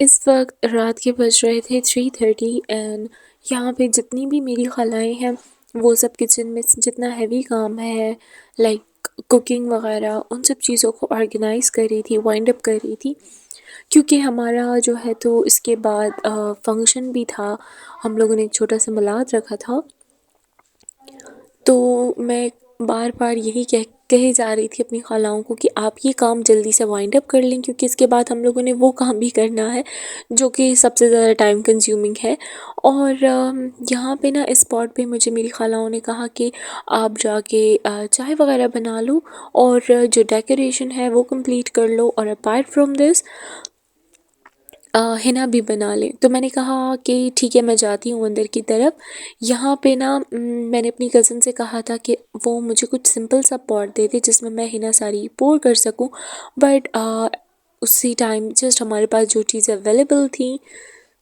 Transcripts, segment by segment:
इस वक्त रात के बज रहे थे 3:30 एंड यहाँ पे जितनी भी मेरी खालाएँ हैं वो सब किचन में जितना हैवी काम है लाइक कुकिंग वगैरह उन सब चीज़ों को ऑर्गेनाइज कर रही थी, वाइंड अप कर रही थी। क्योंकि हमारा जो है तो इसके बाद फंक्शन भी था, हम लोगों ने एक छोटा सा मिलाद रखा था। तो मैं बार-बार यही कहे जा रही थी अपनी खालाओं को कि आप ये काम जल्दी से वाइंड अप कर लें क्योंकि इसके बाद हम लोगों ने वो काम भी करना है जो कि सबसे ज़्यादा टाइम कंज्यूमिंग है। और यहाँ पे ना इस स्पॉट पे मुझे मेरी खालाओं ने कहा कि आप जाके चाय वगैरह बना लो और जो डेकोरेशन है वो कंप्लीट कर लो और अपार्ट फ्रॉम दिस हिना भी बना लें। तो मैंने कहा कि ठीक है मैं जाती हूँ अंदर की तरफ। यहाँ पे ना मैंने अपनी कज़न से कहा था कि वो मुझे कुछ सिंपल सा पॉट दे दे जिसमें मैं हिना सारी पोर कर सकूँ। बट उसी टाइम जस्ट हमारे पास जो चीज़ें अवेलेबल थी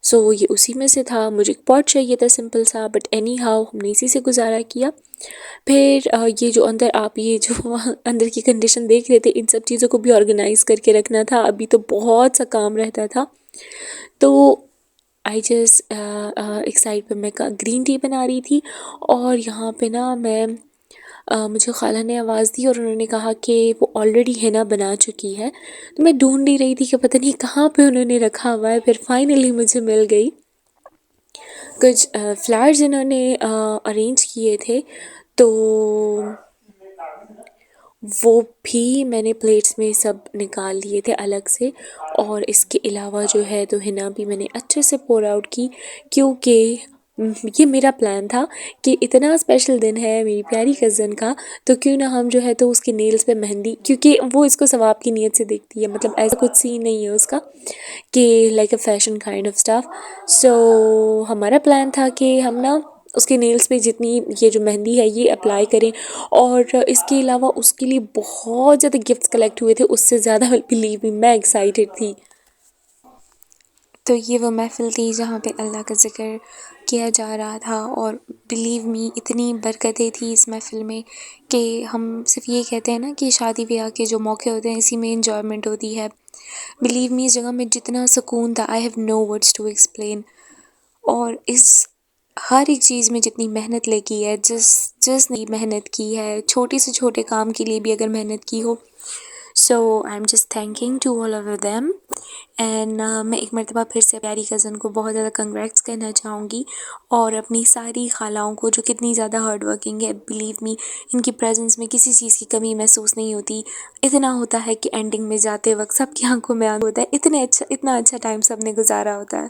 सो ये उसी में से था। मुझे एक पॉट चाहिए था सिंपल सा, बट एनी हाउ हमने इसी से गुजारा किया। फिर ये जो अंदर आप ये जो अंदर की कंडीशन देख रहे थे इन सब चीज़ों को भी ऑर्गेनाइज करके रखना था। अभी तो बहुत सा काम रहता था। तो आई जस्ट एक साइड पे मैं ग्रीन टी बना रही थी और यहाँ पे ना मैं मुझे खाला ने आवाज़ दी और उन्होंने कहा कि वो ऑलरेडी हिना बना चुकी है। तो मैं ढूंढ ही रही थी कि पता नहीं कहाँ पे उन्होंने रखा हुआ है। फिर फाइनली मुझे मिल गई। कुछ फ्लावर्स इन्होंने अरेंज किए थे तो वो भी मैंने प्लेट्स में सब निकाल लिए थे अलग से। और इसके अलावा जो है तो हिना भी मैंने अच्छे से पोर आउट की क्योंकि ये मेरा प्लान था कि इतना स्पेशल दिन है मेरी प्यारी कज़न का, तो क्यों ना हम जो है तो उसके नेल्स पे मेहंदी, क्योंकि वो इसको सवाब की नीयत से देखती है, मतलब ऐसा कुछ सीन नहीं है उसका कि like a fashion kind of stuff. So हमारा प्लान था कि हम ना उसके नेल्स पे जितनी ये जो मेहंदी है ये अप्लाई करें। और इसके अलावा उसके लिए बहुत ज़्यादा गिफ्ट्स कलेक्ट हुए थे, उससे ज़्यादा बिलीव मी मैं एक्साइटेड थी। तो ये वो महफ़िल थी जहाँ पे अल्लाह का ज़िक्र किया जा रहा था और बिलीव मी इतनी बरकतें थी इस महफ़िल में कि हम सिर्फ ये कहते हैं ना कि शादी ब्याह के जो मौके होते हैं इसी में इंजॉयमेंट होती है। बिलीव मी इस जगह में जितना सुकून था I have no words to explain. और इस हर एक चीज़ में जितनी मेहनत लगी है, जिसने मेहनत की है, छोटे से छोटे काम के लिए भी अगर मेहनत की हो, so I am just thanking to all of them. And मैं एक मरतबा फिर से प्यारी कज़न को बहुत ज़्यादा कंग्रेट्स करना चाहूँगी और अपनी सारी खालाओं को जो कितनी ज़्यादा हार्ड वर्किंग है। बिलीव मी इनकी प्रेजेंस में किसी चीज़ की कमी महसूस नहीं होती। इतना होता है कि एंडिंग में जाते वक्त सबकी आंखों में आंसू होता है, इतना अच्छा टाइम सबने गुजारा होता है।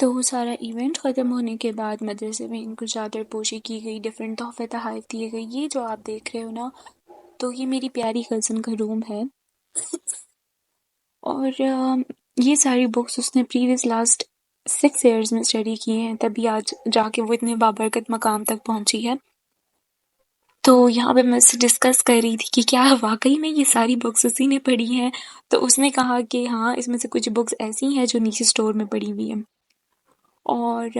तो सारा इवेंट ख़त्म होने के बाद मदरसे में इनको चादर पोशी की गई, डिफरेंट तोहफे तोहफ़े दिए गए। ये जो आप देख रहे हो ना, तो ये मेरी प्यारी कज़न का रूम है। और ये सारी बुक्स उसने प्रीवियस लास्ट 6 ईयर्स में स्टडी किए हैं, तभी आज जाके वो इतने बाबरकत मकाम तक पहुंची है। तो यहाँ पे मैं उससे डिस्कस कर रही थी कि क्या वाकई में ये सारी बुक्स उसी ने पढ़ी हैं। तो उसने कहा कि हाँ, इसमें से कुछ बुक्स ऐसी हैं जो नीचे स्टोर में पड़ी हुई हैं। और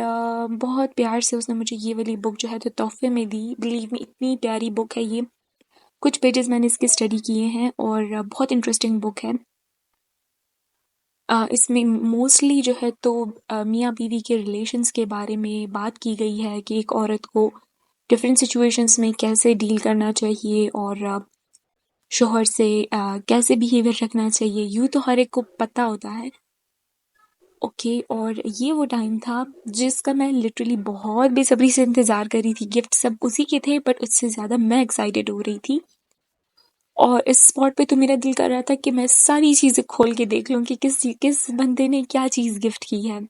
बहुत प्यार से उसने मुझे ये वाली बुक जो है तो तोहफे में दी। बिलीव मी, इतनी प्यारी बुक है ये। कुछ पेजेस मैंने इसके स्टडी किए हैं और बहुत इंटरेस्टिंग बुक है। इसमें मोस्टली जो है तो मियाँ बीवी के रिलेशंस के बारे में बात की गई है कि एक औरत को डिफरेंट सिचुएशंस में कैसे डील करना चाहिए और शोहर से कैसे बिहेवियर रखना चाहिए। यूँ तो हर एक को पता होता है, ओके। और ये वो टाइम था जिसका मैं लिटरली बहुत बेसब्री से इंतज़ार कर रही थी। गिफ्ट सब उसी के थे, बट उससे ज़्यादा मैं एक्साइटेड हो रही थी। और इस स्पॉट पे तो मेरा दिल कर रहा था कि मैं सारी चीज़ें खोल के देख लूँ कि किस बंदे ने क्या चीज़ गिफ्ट की है।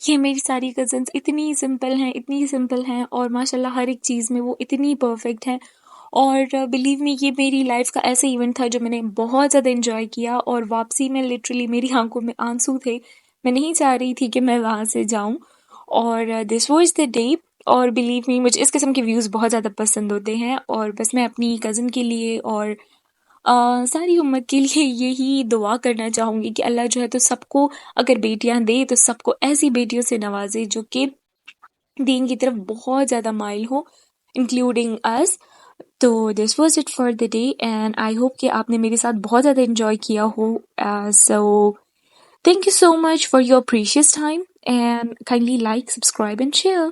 ये मेरी सारी कज़न्स इतनी सिंपल हैं और माशाल्लाह हर एक चीज़ में वो इतनी परफेक्ट हैं। और बिलीव मी, ये मेरी लाइफ का ऐसा इवेंट था जो मैंने बहुत ज़्यादा एंजॉय किया और वापसी में लिटरली मेरी आंखों में आंसू थे। मैं नहीं चाह रही थी कि मैं वहाँ से जाऊँ। और दिस वाज द डे। और बिलीव मी, मुझे इस किस्म के व्यूज़ बहुत ज़्यादा पसंद होते हैं और बस मैं अपनी कज़न के लिए और सारी उम्मत के लिए यही दुआ करना चाहूँगी कि अल्लाह जो है तो सबको, अगर बेटियां दे तो सबको ऐसी बेटियों से नवाजे जो कि दीन की तरफ बहुत ज़्यादा माइल हो, इंक्लूडिंग अस। तो this was it for the day and I hope कि आपने मेरे साथ बहुत ज़्यादा इंजॉय किया हो। So thank you so much for your precious time and kindly like, subscribe and share.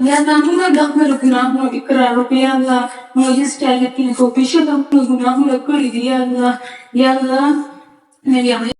Ya Allah, muna gafara gunaahuma iqrar Rabbi ya Allah, mujiz talakin ko pisha gafara gunaahuma kuri ya Allah, ya Allah, मेरी